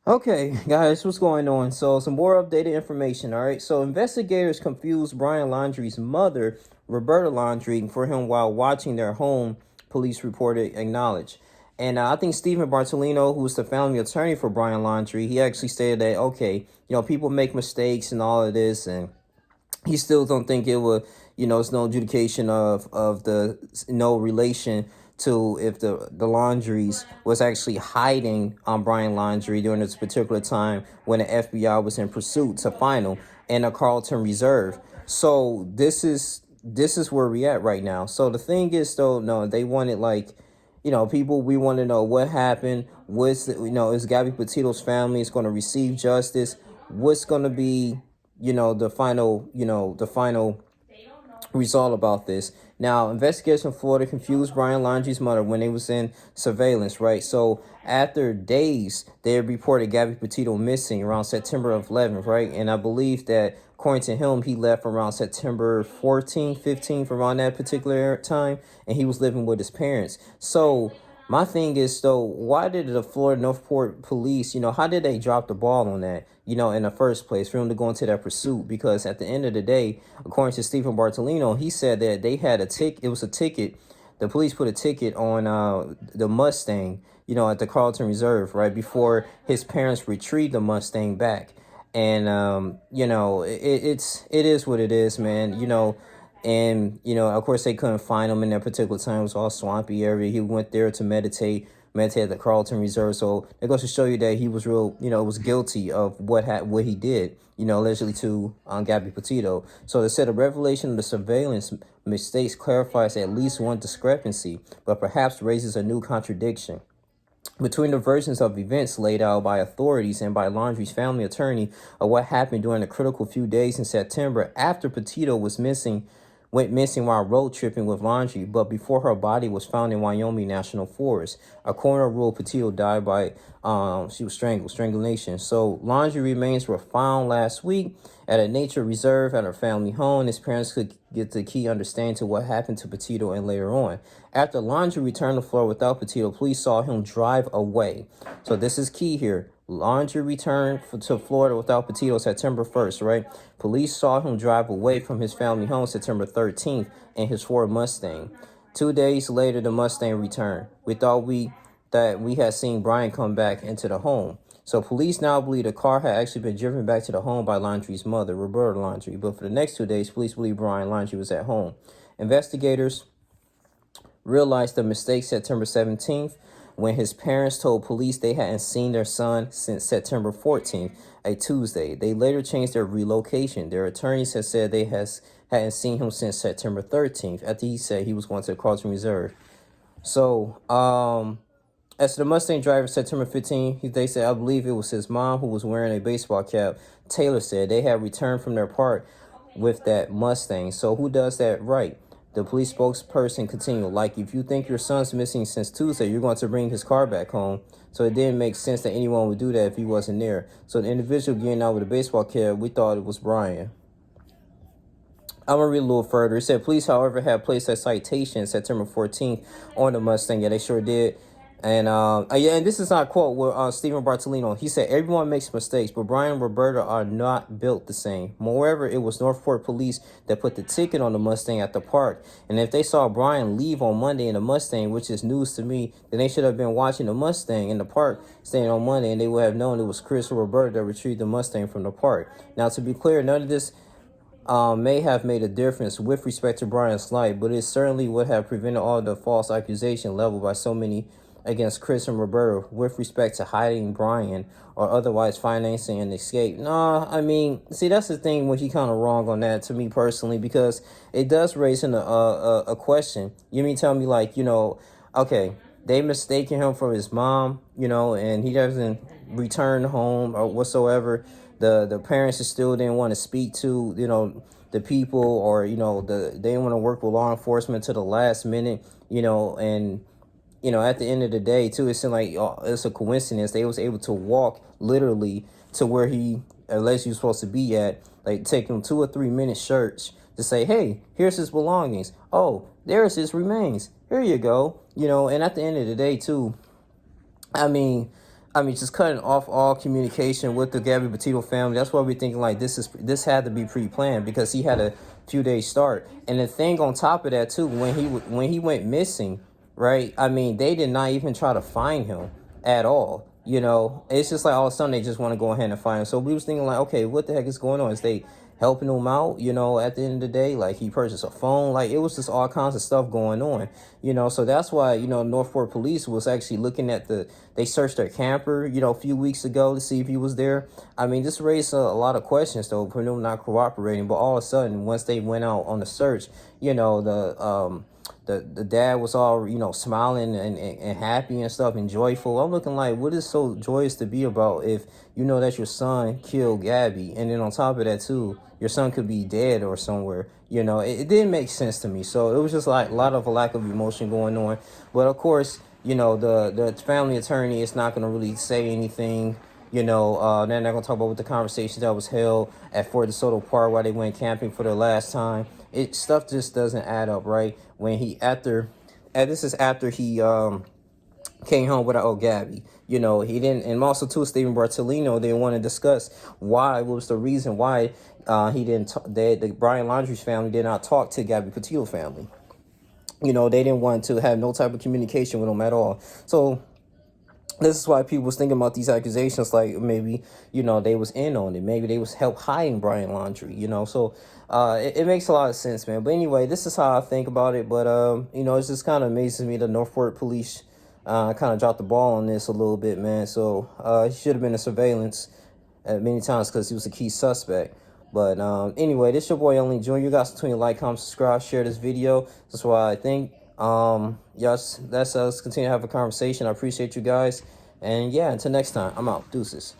Okay, guys, what's going on? So, some more updated information. All right. So, investigators confused Brian Laundrie's mother, Roberta Laundrie, for him while watching their home, police reported acknowledged. And I think Stephen Bartolino, who's the family attorney for Brian Laundrie, he actually stated that, okay, people make mistakes and all of this, and he still don't think it would, it's no adjudication of the no relation to if the Laundries was actually hiding on Brian Laundrie during this particular time when the FBI was in pursuit to find him in a Carlton Reserve. So this is where we at right now. So the thing is, though, no, they wanted, like, people, we want to know what happened. Is Gabby Petito's family is going to receive justice? What's going to be, the final result about this. Now, investigators in Florida confused Brian Laundrie's mother when they was in surveillance, right? So after days, they reported Gabby Petito missing around September 11th, right? And I believe that according to him, he left around September 14th, 15th, around that particular time, and he was living with his parents. So my thing is, though, why did the Florida Northport police, how did they drop the ball on that, in the first place, for him to go into that pursuit? Because at the end of the day, according to Stephen Bartolino, he said that they had a ticket. It was a ticket. The police put a ticket on the Mustang, at the Carlton Reserve, right before his parents retrieved the Mustang back. And, it is what it is, man. And, of course, they couldn't find him in that particular time. It was all swampy area. He went there to meditate at the Carlton Reserve. So it goes to show you that he was was guilty of what he did, allegedly to Gabby Petito. So they said a revelation of the surveillance mistakes clarifies at least one discrepancy, but perhaps raises a new contradiction between the versions of events laid out by authorities and by Laundrie's family attorney of what happened during the critical few days in September after Petito went missing while road tripping with Laundrie, but before her body was found in Wyoming National Forest. A coroner ruled Petito died by she was strangulation. So Laundrie remains were found last week at a nature reserve at her family home. His parents could get the key understanding to what happened to Petito and later on. After Laundrie returned to Florida without Petito, police saw him drive away. So this is key here. Laundrie returned to Florida without Petito September 1st, right? Police saw him drive away from his family home September 13th in his Ford Mustang. 2 days later, the Mustang returned. We thought that we had seen Brian come back into the home. So police now believe the car had actually been driven back to the home by Laundrie's mother, Roberta Laundrie. But for the next 2 days, police believe Brian Laundrie was at home. Investigators realized the mistake September 17th when his parents told police they hadn't seen their son since September 14th, a Tuesday. They later changed their relocation. Their attorneys had said they hadn't seen him since September 13th, after he said he was going to the Carlton Reserve. So, as the Mustang driver, September 15th, they said, I believe it was his mom who was wearing a baseball cap. Taylor said they had returned from their park with that Mustang. So who does that right? The police spokesperson continued, like, if you think your son's missing since Tuesday, you're going to bring his car back home. So it didn't make sense that anyone would do that if he wasn't there. So the individual getting out with a baseball cap, we thought it was Brian. I'm going to read a little further. It said, police, however, had placed a citation September 14th on the Mustang. Yeah, they sure did. And and this is not a quote with Stephen Bartolino. He said, everyone makes mistakes, but Brian and Roberta are not built the same. Moreover, it was Northport police that put the ticket on the Mustang at the park. And if they saw Brian leave on Monday in the Mustang, which is news to me, then they should have been watching the Mustang in the park staying on Monday, and they would have known it was Chris or Roberta that retrieved the Mustang from the park. Now, to be clear, none of this may have made a difference with respect to Brian's life, but it certainly would have prevented all the false accusation leveled by so many against Chris and Roberta with respect to hiding Brian or otherwise financing an escape. No, I mean, see, that's the thing when he kind of wrong on that, to me personally, because it does raise a question. You mean tell me, like, okay, they mistaken him for his mom, and he doesn't return home or whatsoever. The parents still didn't want to speak to, the people, or, they didn't want to work with law enforcement to the last minute, and at the end of the day, too, it seemed like it's a coincidence. They was able to walk literally to where he allegedly was supposed to be at, like take him 2 or 3 minutes search to say, hey, here's his belongings. Oh, there's his remains. Here you go. And at the end of the day, too, I mean, I mean, just cutting off all communication with the Gabby Petito family. That's why we're thinking like this had to be pre-planned because he had a few days start. And the thing on top of that too, when he went missing, right? I mean, they did not even try to find him at all. You know, it's just like all of a sudden they just want to go ahead and find him. So we was thinking like, okay, what the heck is going on? Is they helping him out? You know, at the end of the day, like he purchased a phone. Like it was just all kinds of stuff going on. You know, so that's why Northport Police was actually looking at they searched their camper, a few weeks ago to see if he was there. I mean, this raised a lot of questions though for them not cooperating. But all of a sudden, once they went out on the search, the dad was all smiling and happy and stuff and joyful. I'm looking like, what is so joyous to be about if you know that your son killed Gabby, and then on top of that too, your son could be dead or somewhere. It didn't make sense to me. So it was just like a lot of a lack of emotion going on. But of course, the family attorney is not going to really say anything. They're not going to talk about what the conversation that was held at Fort DeSoto Park while they went camping for the last time. Stuff just doesn't add up, right? When this is after he came home without Gabby. He didn't, and also too, Stephen Bartolino didn't want to discuss what was the reason why he didn't. The Brian Laundrie's family did not talk to Gabby Petito family. They didn't want to have no type of communication with him at all. So this is why people was thinking about these accusations, like maybe, they was in on it. Maybe they was help hiding Brian Laundrie, So it makes a lot of sense, man. But anyway, this is how I think about it. But, it's just kind of amazing me the Northport Police kind of dropped the ball on this a little bit, man. So he should have been in surveillance many times because he was a key suspect. But anyway, this your boy Only Junior. You guys continue to like, comment, subscribe, share this video. That's why I think. Yes, let's continue to have a conversation. I appreciate you guys. And yeah, until next time, I'm out. Deuces.